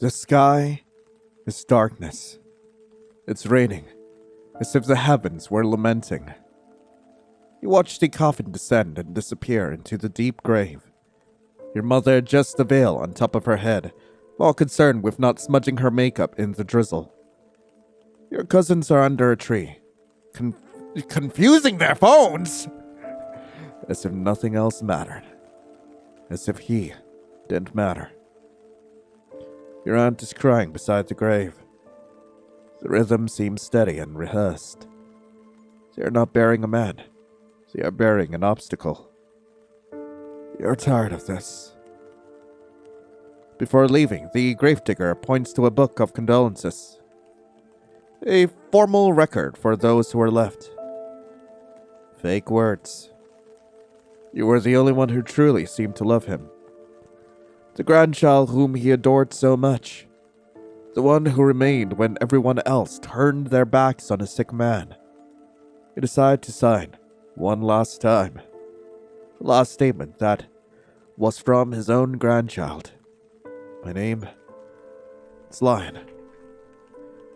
The sky is darkness. It's raining, as if the heavens were lamenting. You watch the coffin descend and disappear into the deep grave. Your mother adjusts the veil on top of her head, while concerned with not smudging her makeup in the drizzle. Your cousins are under a tree, confusing their phones! As if nothing else mattered. As if he didn't matter. Your aunt is crying beside the grave. The rhythm seems steady and rehearsed. They are not burying a man. They are burying an obstacle. You're tired of this. Before leaving, the gravedigger points to a book of condolences. A formal record for those who are left. Fake words. You were the only one who truly seemed to love him. The grandchild whom he adored so much. The one who remained when everyone else turned their backs on a sick man. He decided to sign, one last time. The last statement that was from his own grandchild. My name is Lion.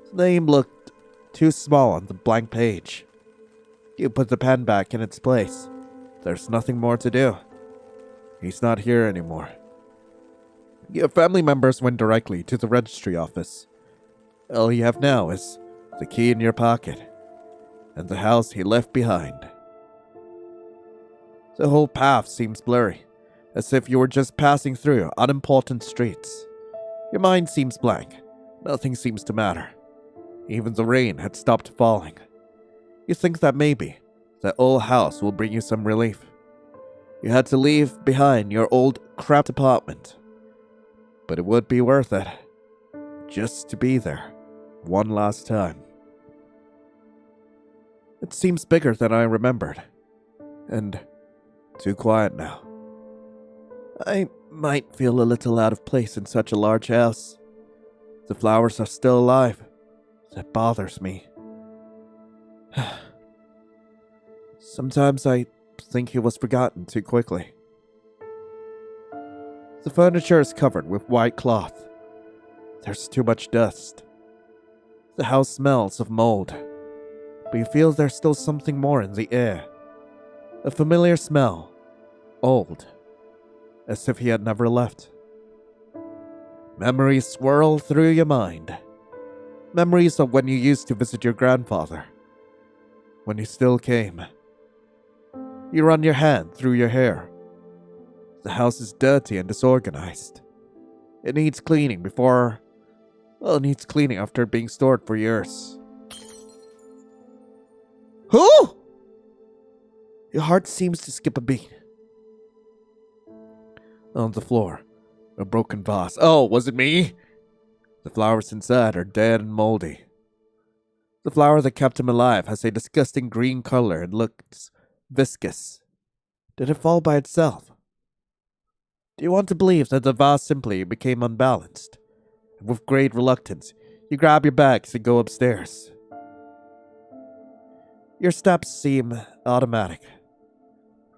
His name looked too small on the blank page. You put the pen back in its place. There's nothing more to do. He's not here anymore. Your family members went directly to the registry office. All you have now is the key in your pocket, and the house he left behind. The whole path seems blurry, as if you were just passing through unimportant streets. Your mind seems blank. Nothing seems to matter. Even the rain had stopped falling. You think that maybe that old house will bring you some relief. You had to leave behind your old cramped apartment. But it would be worth it. Just to be there. One last time. It seems bigger than I remembered. And too quiet now. I might feel a little out of place in such a large house. The flowers are still alive. That bothers me. Sometimes I think he was forgotten too quickly. The furniture is covered with white cloth. There's too much dust. The house smells of mold, but you feel there's still something more in the air. A familiar smell, old, as if he had never left. Memories swirl through your mind. Memories of when you used to visit your grandfather. When he still came. You run your hand through your hair. The house is dirty and disorganized. It needs cleaning it needs cleaning after being stored for years. Who? Your heart seems to skip a beat. On the floor, a broken vase. Oh, was it me? The flowers inside are dead and moldy. The flower that kept him alive has a disgusting green color and looks viscous. Did it fall by itself? Do you want to believe that the vase simply became unbalanced? With great reluctance, you grab your bags and go upstairs. Your steps seem automatic.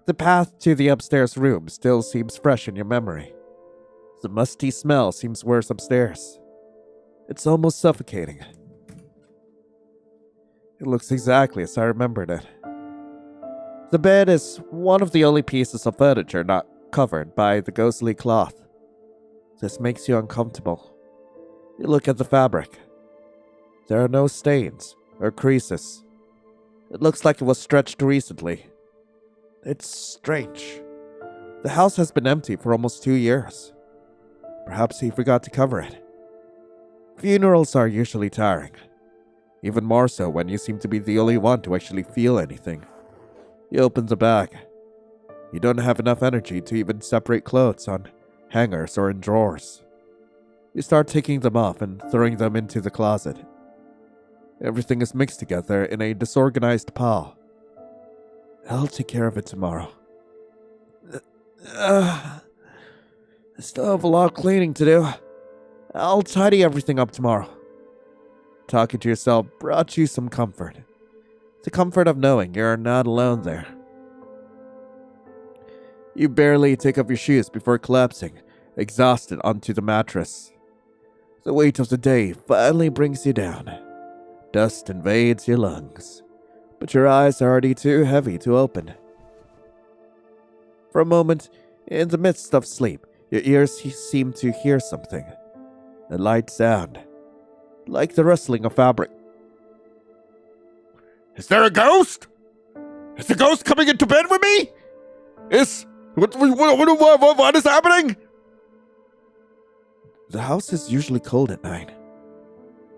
The path to the upstairs room still seems fresh in your memory. The musty smell seems worse upstairs. It's almost suffocating. It looks exactly as I remembered it. The bed is one of the only pieces of furniture not covered by the ghostly cloth. This makes you uncomfortable. You look at the fabric. There are no stains or creases. It looks like it was stretched recently. It's strange. The house has been empty for almost 2 years. Perhaps he forgot to cover it. Funerals are usually tiring. Even more so when you seem to be the only one to actually feel anything. You open the bag. You don't have enough energy to even separate clothes on hangers or in drawers. You start taking them off and throwing them into the closet. Everything is mixed together in a disorganized pile. I'll take care of it tomorrow. I still have a lot of cleaning to do. I'll tidy everything up tomorrow. Talking to yourself brought you some comfort. The comfort of knowing you're not alone there. You barely take off your shoes before collapsing, exhausted, onto the mattress. The weight of the day finally brings you down. Dust invades your lungs, but your eyes are already too heavy to open. For a moment, in the midst of sleep, your ears seem to hear something. A light sound, like the rustling of fabric. Is there a ghost? Is the ghost coming into bed with me? What is happening? The house is usually cold at night.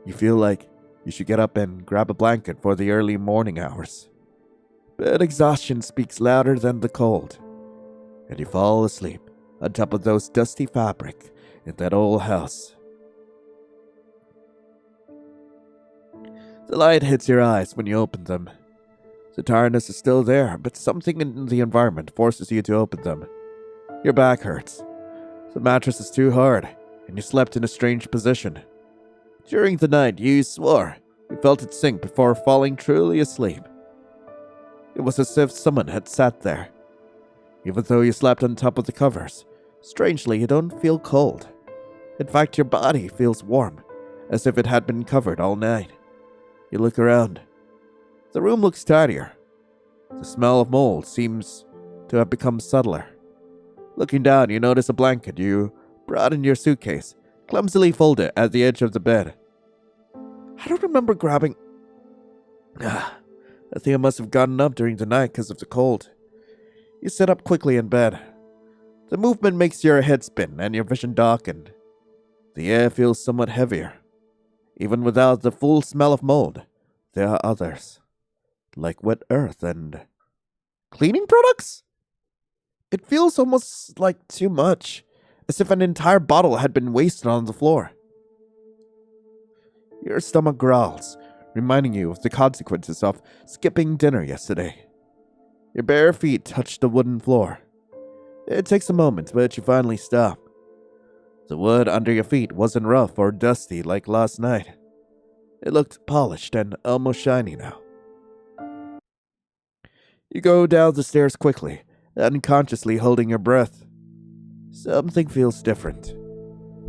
You feel like you should get up and grab a blanket for the early morning hours. But exhaustion speaks louder than the cold, and you fall asleep on top of those dusty fabric in that old house. The light hits your eyes when you open them. The tiredness is still there, but something in the environment forces you to open them. Your back hurts. The mattress is too hard, and you slept in a strange position. During the night, you swore you felt it sink before falling truly asleep. It was as if someone had sat there. Even though you slept on top of the covers, strangely, you don't feel cold. In fact, your body feels warm, as if it had been covered all night. You look around. The room looks tidier. The smell of mold seems to have become subtler. Looking down, you notice a blanket you brought in your suitcase, clumsily folded at the edge of the bed. I don't remember grabbing... I think I must have gotten up during the night because of the cold. You sit up quickly in bed. The movement makes your head spin and your vision darken. The air feels somewhat heavier. Even without the full smell of mold, there are others, like wet earth and cleaning products? It feels almost like too much, as if an entire bottle had been wasted on the floor. Your stomach growls, reminding you of the consequences of skipping dinner yesterday. Your bare feet touch the wooden floor. It takes a moment, but you finally stop. The wood under your feet wasn't rough or dusty like last night. It looked polished and almost shiny now. You go down the stairs quickly, unconsciously holding your breath. Something feels different.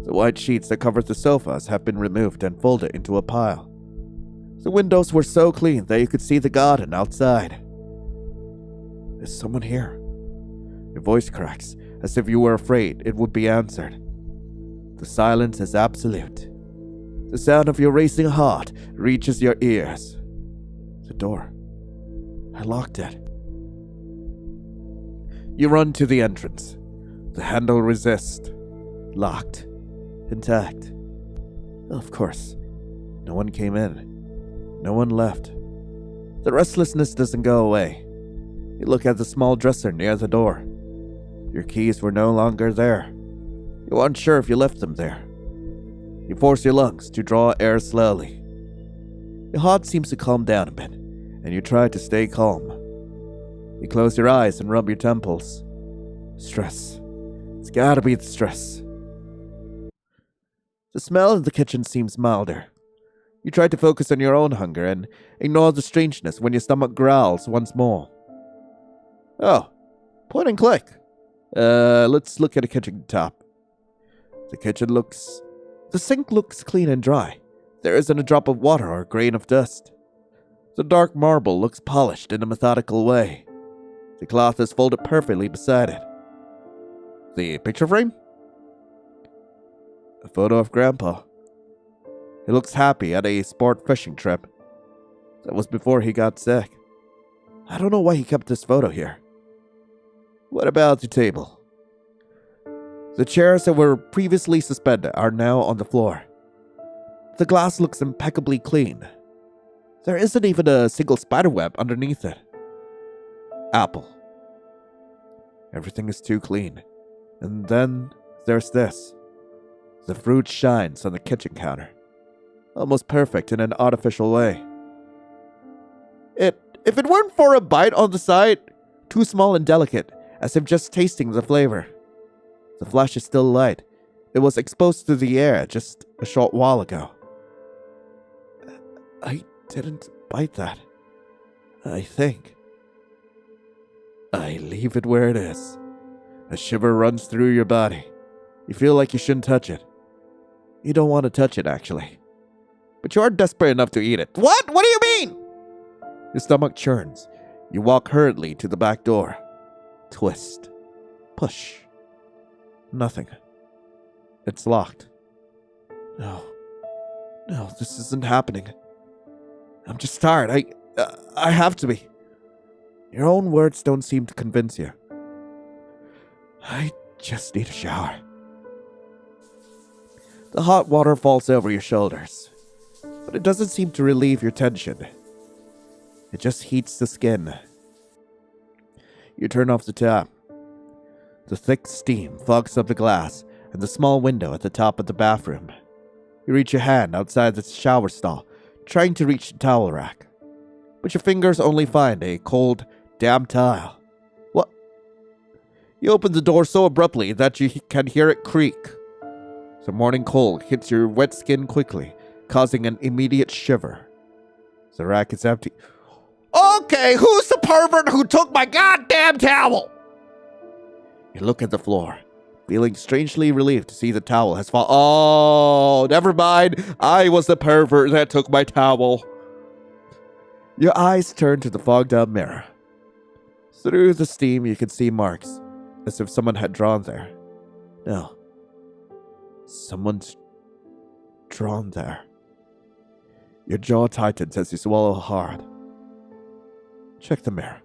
The white sheets that covered the sofas have been removed and folded into a pile. The windows were so clean that you could see the garden outside. Is someone here? Your voice cracks, as if you were afraid it would be answered. The silence is absolute. The sound of your racing heart reaches your ears. The door. I locked it. You run to the entrance. The handle resists. Locked. Intact. Of course. No one came in. No one left. The restlessness doesn't go away. You look at the small dresser near the door. Your keys were no longer there. You aren't sure if you left them there. You force your lungs to draw air slowly. Your heart seems to calm down a bit, and you try to stay calm. You close your eyes and rub your temples. Stress. It's gotta be the stress. The smell in the kitchen seems milder. You try to focus on your own hunger and ignore the strangeness when your stomach growls once more. Oh, point and click. Let's look at the kitchen top. The sink looks clean and dry. There isn't a drop of water or a grain of dust. The dark marble looks polished in a methodical way. The cloth is folded perfectly beside it. The picture frame? A photo of Grandpa. He looks happy at a sport fishing trip. That was before he got sick. I don't know why he kept this photo here. What about the table? The chairs that were previously suspended are now on the floor. The glass looks impeccably clean. There isn't even a single spiderweb underneath it. Apple. Everything is too clean. And then there's this. The fruit shines on the kitchen counter. Almost perfect in an artificial way. If it weren't for a bite on the side, too small and delicate, as if just tasting the flavor. The flesh is still light. It was exposed to the air just a short while ago. I didn't bite that. I think. I leave it where it is. A shiver runs through your body. You feel like you shouldn't touch it. You don't want to touch it, actually. But you are desperate enough to eat it. What? What do you mean? Your stomach churns. You walk hurriedly to the back door. Twist. Push. Nothing. It's locked. No. No, this isn't happening. I'm just tired. I have to be. Your own words don't seem to convince you. I just need a shower. The hot water falls over your shoulders, but it doesn't seem to relieve your tension. It just heats the skin. You turn off the tap. The thick steam fogs up the glass and the small window at the top of the bathroom. You reach your hand outside the shower stall, trying to reach the towel rack. But your fingers only find a cold, damp tile. What? You open the door so abruptly that you can hear it creak. The morning cold hits your wet skin quickly, causing an immediate shiver. The rack is empty. Okay, who's the pervert who took my goddamn towel? You look at the floor, feeling strangely relieved to see the towel has fallen. Oh, never mind. I was the pervert that took my towel. Your eyes turn to the fogged-up mirror. Through the steam, you can see marks, as if someone had drawn there. No. Someone's drawn there. Your jaw tightens as you swallow hard. Check the mirror.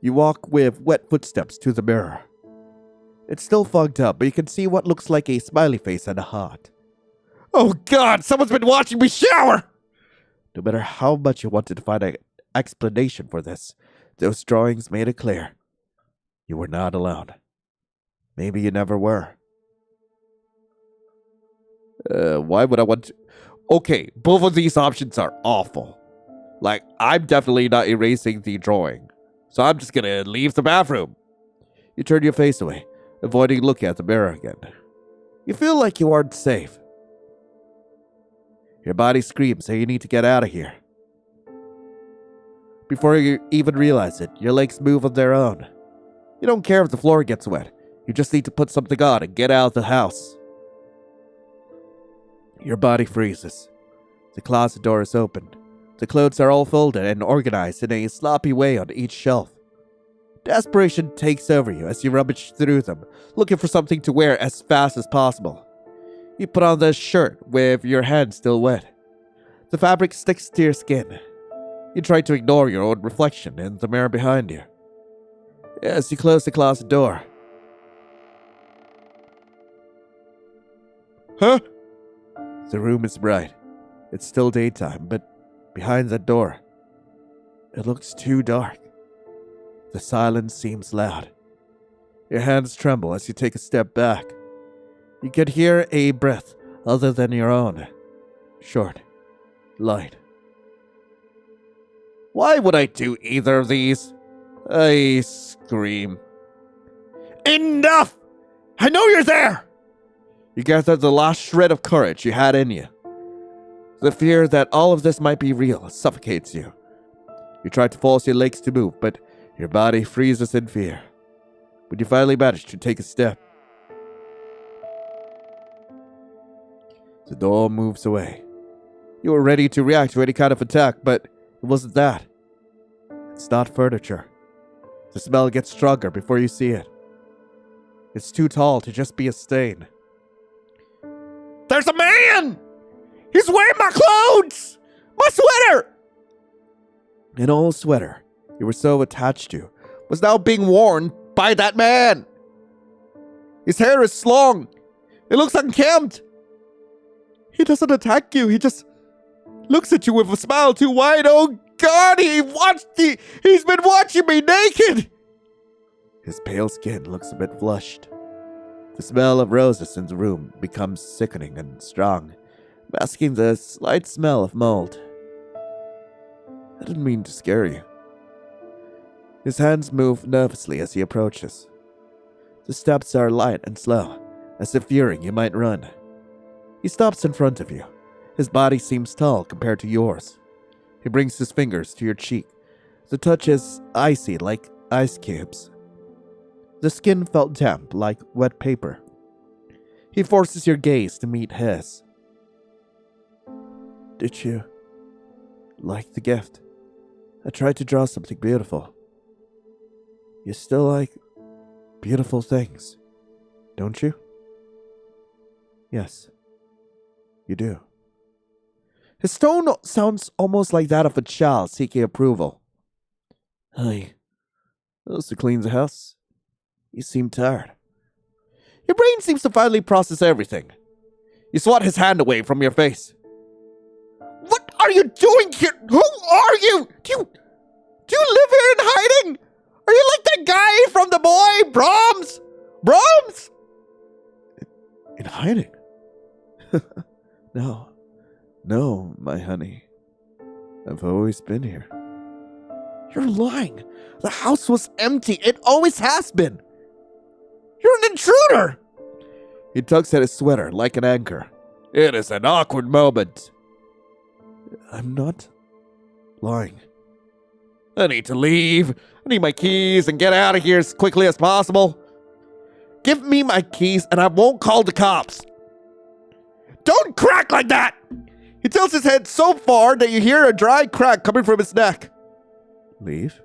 You walk with wet footsteps to the mirror. It's still fogged up, but you can see what looks like a smiley face and a heart. Oh God, someone's been watching me shower! No matter how much you wanted to find an explanation for this, those drawings made it clear. You were not alone. Maybe you never were. Why would I want to? Okay, both of these options are awful. Like, I'm definitely not erasing the drawing. So I'm just gonna leave the bathroom. You turn your face away, avoiding looking at the mirror again. You feel like you aren't safe. Your body screams that you need to get out of here. Before you even realize it, your legs move on their own. You don't care if the floor gets wet. You just need to put something on and get out of the house. Your body freezes. The closet door is open. The clothes are all folded and organized in a sloppy way on each shelf. Desperation takes over you as you rummage through them, looking for something to wear as fast as possible. You put on the shirt with your hands still wet. The fabric sticks to your skin. You try to ignore your own reflection in the mirror behind you. As you close the closet door. Huh? The room is bright. It's still daytime, but behind that door, it looks too dark. The silence seems loud. Your hands tremble as you take a step back. You can hear a breath other than your own. Short, light. Why would I do either of these? I scream. Enough! I know you're there! You gather the last shred of courage you had in you. The fear that all of this might be real suffocates you. You try to force your legs to move, but your body freezes in fear. When you finally manage to take a step, the door moves away. You were ready to react to any kind of attack, but it wasn't that. It's not furniture. The smell gets stronger before you see it. It's too tall to just be a stain. There's a man! He's wearing my clothes! My sweater! An old sweater you were so attached to was now being worn by that man. His hair is long. It looks unkempt. He doesn't attack you. He just looks at you with a smile too wide. Oh God, he's been watching me naked. His pale skin looks a bit flushed. The smell of roses in the room becomes sickening and strong, masking the slight smell of mold. I didn't mean to scare you. His hands move nervously as he approaches. The steps are light and slow, as if fearing you might run. He stops in front of you. His body seems tall compared to yours. He brings his fingers to your cheek. The touch is icy like ice cubes. The skin felt damp like wet paper. He forces your gaze to meet his. Did you like the gift? I tried to draw something beautiful. You still like beautiful things, don't you? Yes, you do. His tone sounds almost like that of a child seeking approval. Hey, those to clean the house? You seem tired. Your brain seems to finally process everything. You swat his hand away from your face. What are you doing here? Who are you? Do you live here in hiding? Are you like that guy from The Boy, Brahms? Brahms? In hiding? No, my honey. I've always been here. You're lying. The house was empty. It always has been. You're an intruder. He tugs at his sweater like an anchor. It is an awkward moment. I'm not lying. I need to leave. I need my keys and get out of here as quickly as possible. Give me my keys and I won't call the cops. Don't crack like that! He tilts his head so far that you hear a dry crack coming from his neck. Leave?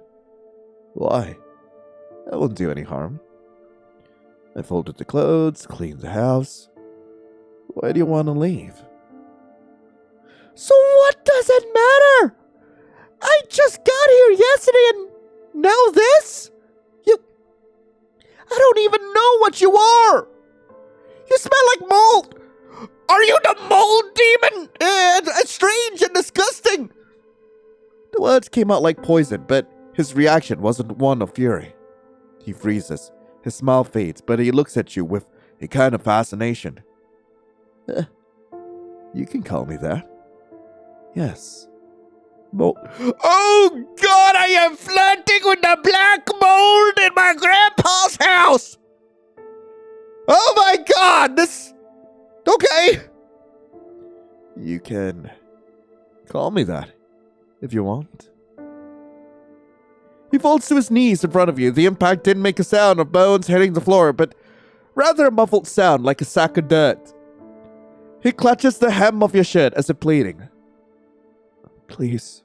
Why? That won't do any harm. I folded the clothes, cleaned the house. Why do you want to leave? So what does it matter? I just got here yesterday and now this? I don't even know what you are. You smell like mold. Are you the mold demon? It's strange and disgusting. The words came out like poison, but his reaction wasn't one of fury. He freezes. His smile fades, but he looks at you with a kind of fascination. You can call me that. Yes. Mold. Oh God, I am flirting with the black mold in my grandpa's house. Oh my God, this... Okay. You can call me that if you want. He falls to his knees in front of you. The impact didn't make a sound of bones hitting the floor, but rather a muffled sound like a sack of dirt. He clutches the hem of your shirt as if pleading. Please,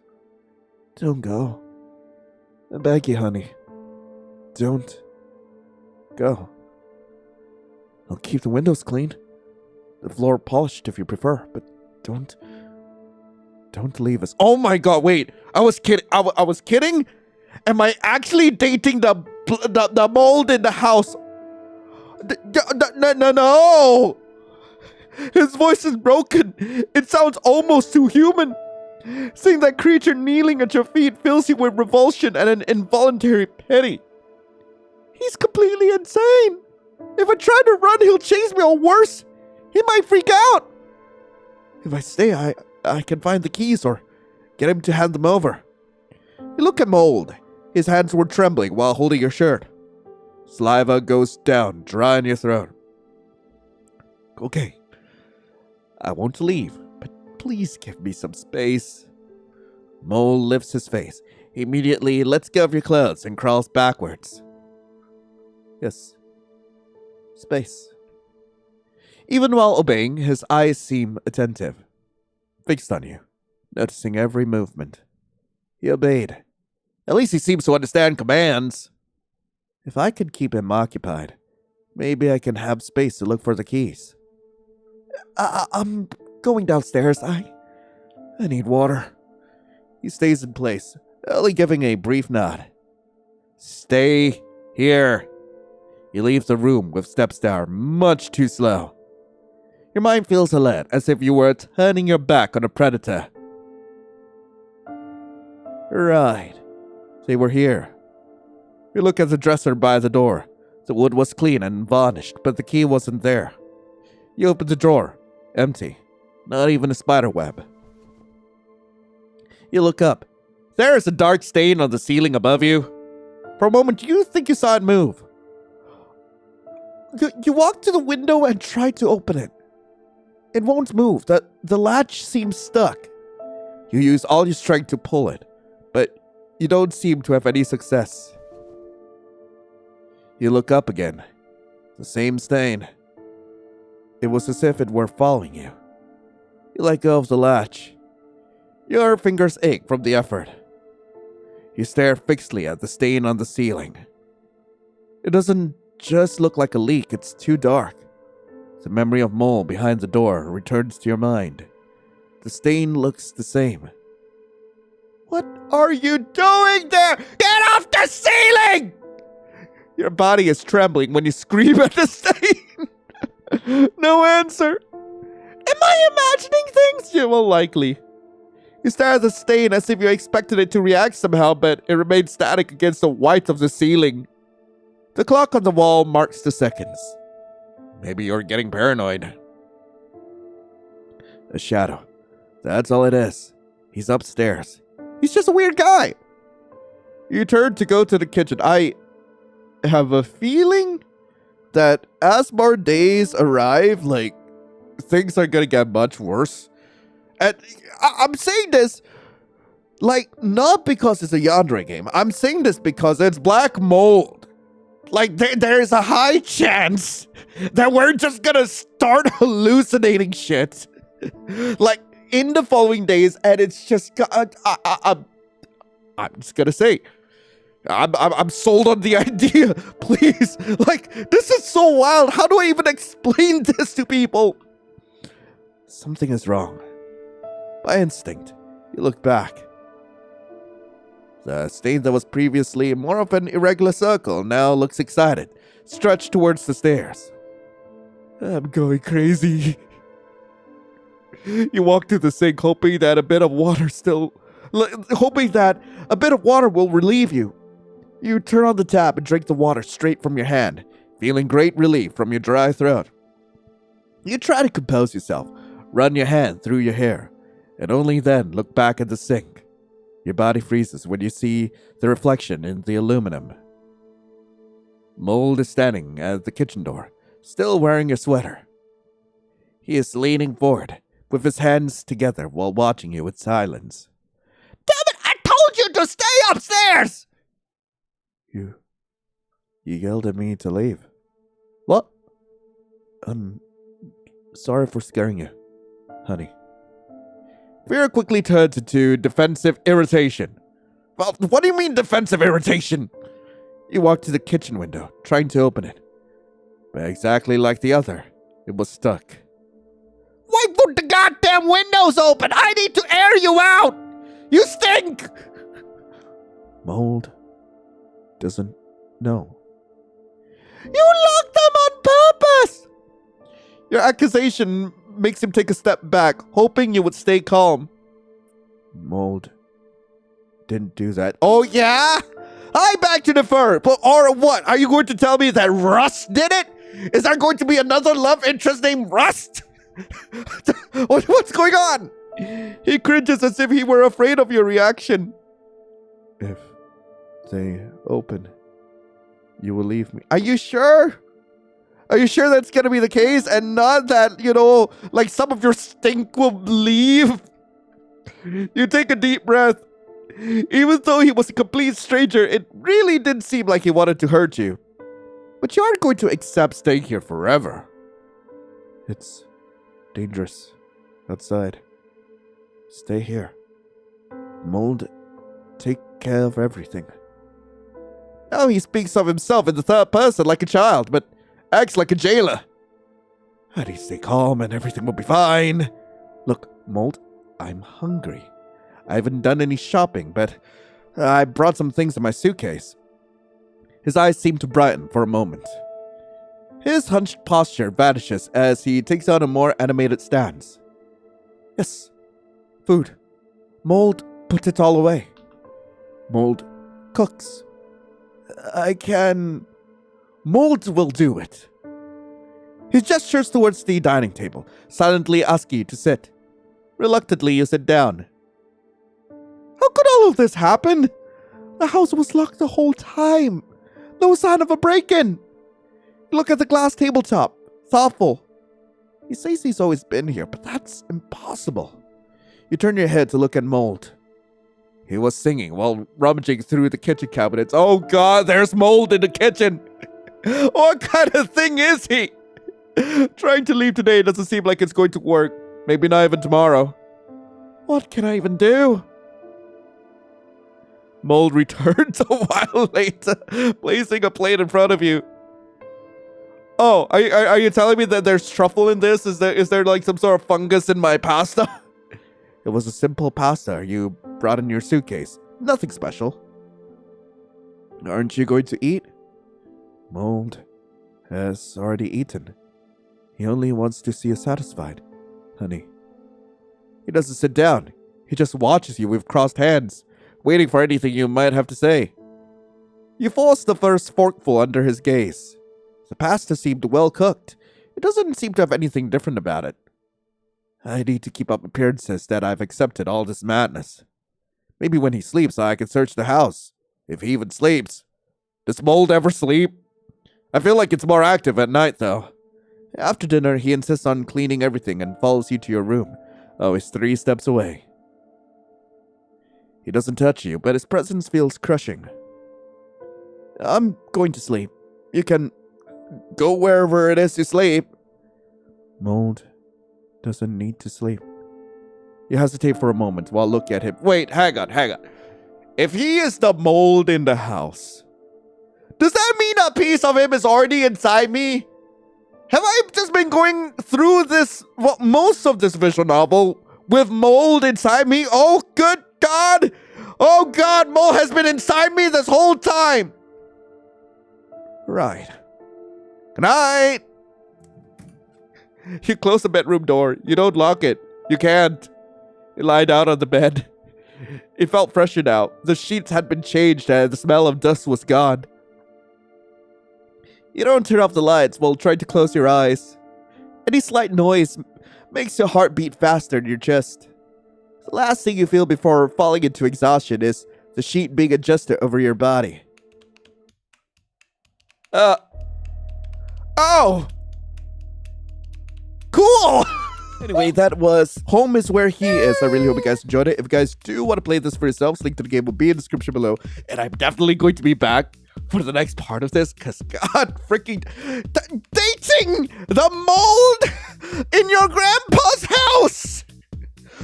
don't go. I beg you, honey. Don't go. I'll keep the windows clean. The floor polished if you prefer, but don't leave us. Oh my God, wait. I was kidding. I was kidding? Am I actually dating the mold in the house? No. His voice is broken. It sounds almost too human. Seeing that creature kneeling at your feet fills you with revulsion and an involuntary pity. He's completely insane. If I try to run, he'll chase me, or worse, he might freak out. If I stay, I can find the keys or get him to hand them over. You look at Mold. His hands were trembling while holding your shirt. Saliva goes down, dry in your throat. Okay. I won't leave, but please give me some space. Mole lifts his face. He immediately lets go of your clothes and crawls backwards. Yes. Space. Even while obeying, his eyes seem attentive, fixed on you, noticing every movement. He obeyed. At least he seems to understand commands. If I could keep him occupied, maybe I can have space to look for the keys. I'm going downstairs. I need water. He stays in place, only giving a brief nod. Stay here. You leave the room with steps that are much too slow. Your mind feels alert, as if you were turning your back on a predator. Right. They were here. You look at the dresser by the door. The wood was clean and varnished, but the key wasn't there. You open the drawer. Empty. Not even a spider web. You look up. There is a dark stain on the ceiling above you. For a moment, you think you saw it move. You walk to the window and try to open it. It won't move. The latch seems stuck. You use all your strength to pull it, but you don't seem to have any success. You look up again. The same stain. It was as if it were following you. You let go of the latch. Your fingers ache from the effort. You stare fixedly at the stain on the ceiling. It doesn't just look like a leak, it's too dark. The memory of Mole behind the door returns to your mind. The stain looks the same. What are you doing there? Get off the ceiling! Your body is trembling when you scream at the stain. No answer. Am I imagining things? Yeah, well, likely. You stare at the stain as if you expected it to react somehow, but it remains static against the white of the ceiling. The clock on the wall marks the seconds. Maybe you're getting paranoid. A shadow. That's all it is. He's upstairs. He's just a weird guy. You turn to go to the kitchen. I have a feeling that as more days arrive, things are gonna get much worse. And I'm saying this, not because it's a Yandere game. I'm saying this because it's black mold. There's a high chance that we're just gonna start hallucinating shit. In the following days, and it's just... I'm just gonna say... I'm sold on the idea. Please. This is so wild. How do I even explain this to people? Something is wrong. By instinct, you look back. The stain that was previously more of an irregular circle now looks excited, stretched towards the stairs. I'm going crazy. You walk to the sink, hoping that a bit of water will relieve you. You turn on the tap and drink the water straight from your hand, feeling great relief from your dry throat. You try to compose yourself, run your hand through your hair, and only then look back at the sink. Your body freezes when you see the reflection in the aluminum. Mold is standing at the kitchen door, still wearing a sweater. He is leaning forward, with his hands together while watching you with silence. Damn it! I told you to stay upstairs! You yelled at me to leave. What? I'm sorry for scaring you, honey. Fear quickly turns into defensive irritation. Well, what do you mean defensive irritation? You walk to the kitchen window, trying to open it. But exactly like the other, it was stuck. Why put the goddamn windows open? I need to air you out! You stink! Mold doesn't know. You locked them on purpose! Your accusation makes him take a step back, hoping you would stay calm. Mold didn't do that. Oh, yeah? I beg to differ. Or what? Are you going to tell me that Rust did it? Is there going to be another love interest named Rust? What's going on? He cringes as if he were afraid of your reaction. If they open, you will leave me. Are you sure? Are you sure that's going to be the case and not that, some of your stink will leave? You take a deep breath. Even though he was a complete stranger, it really didn't seem like he wanted to hurt you. But you aren't going to accept staying here forever. It's dangerous outside. Stay here. Mold, take care of everything. Now he speaks of himself in the third person like a child, but acts like a jailer. How do you stay calm and everything will be fine? Look, Mold, I'm hungry. I haven't done any shopping, but I brought some things in my suitcase. His eyes seem to brighten for a moment. His hunched posture vanishes as he takes on a more animated stance. Yes, food. Mold put it all away. Mold cooks. I can... Mold will do it. He gestures towards the dining table, silently asking you to sit. Reluctantly, you sit down. How could all of this happen? The house was locked the whole time. No sign of a break-in. You look at the glass tabletop, thoughtful. He says he's always been here, but that's impossible. You turn your head to look at Mold. He was singing while rummaging through the kitchen cabinets. Oh God, there's Mold in the kitchen. What kind of thing is he? Trying to leave today doesn't seem like it's going to work. Maybe not even tomorrow. What can I even do? Mold returns a while later, placing a plate in front of you. Oh, are you telling me that there's truffle in this? Is there like some sort of fungus in my pasta? It was a simple pasta you brought in your suitcase. Nothing special. Aren't you going to eat? Mold has already eaten. He only wants to see you satisfied, honey. He doesn't sit down. He just watches you with crossed hands, waiting for anything you might have to say. You force the first forkful under his gaze. The pasta seemed well cooked. It doesn't seem to have anything different about it. I need to keep up appearances that I've accepted all this madness. Maybe when he sleeps, I can search the house. If he even sleeps. Does Mold ever sleep? I feel like it's more active at night, though. After dinner, he insists on cleaning everything and follows you to your room, always 3 steps away. He doesn't touch you, but his presence feels crushing. I'm going to sleep. You can go wherever it is you sleep. Mold doesn't need to sleep. You hesitate for a moment while looking at him. Wait, hang on. If he is the mold in the house, does that mean a piece of him is already inside me? Have I just been going through this, most of this visual novel with mold inside me? Oh, good God! Oh, God, mold has been inside me this whole time! Right. Good night! You close the bedroom door. You don't lock it. You can't. You lie down on the bed. It felt fresher now. The sheets had been changed and the smell of dust was gone. You don't turn off the lights while trying to close your eyes. Any slight noise makes your heart beat faster in your chest. The last thing you feel before falling into exhaustion is the sheet being adjusted over your body. Oh! Cool! Anyway, that was Home is Where He Is. I really hope you guys enjoyed it. If you guys do want to play this for yourselves, link to the game will be in the description below. And I'm definitely going to be back for the next part of this, because God freaking dating the mold in your grandpa's house!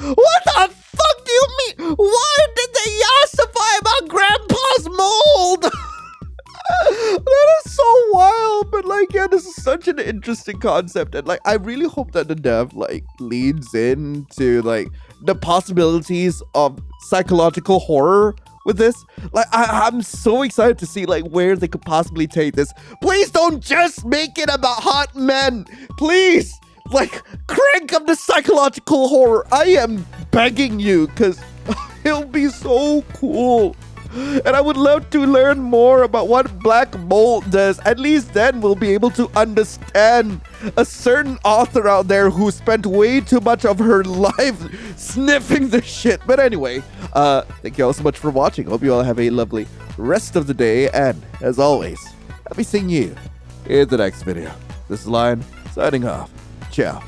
What the fuck do you mean? Why did they yassify about grandpa's mold? That is so wild, but like, yeah, this is such an interesting concept, and like, I really hope that the dev like leads into like the possibilities of psychological horror with this. Like, I'm so excited to see like where they could possibly take this. Please don't just make it about hot men, please. Like, crank up the psychological horror. I am begging you, because it'll be so cool. And I would love to learn more about what black mold does. At least then we'll be able to understand a certain author out there who spent way too much of her life sniffing the shit. But anyway, thank you all so much for watching. Hope you all have a lovely rest of the day. And as always, I'll be seeing you in the next video. This is Lion signing off. Ciao.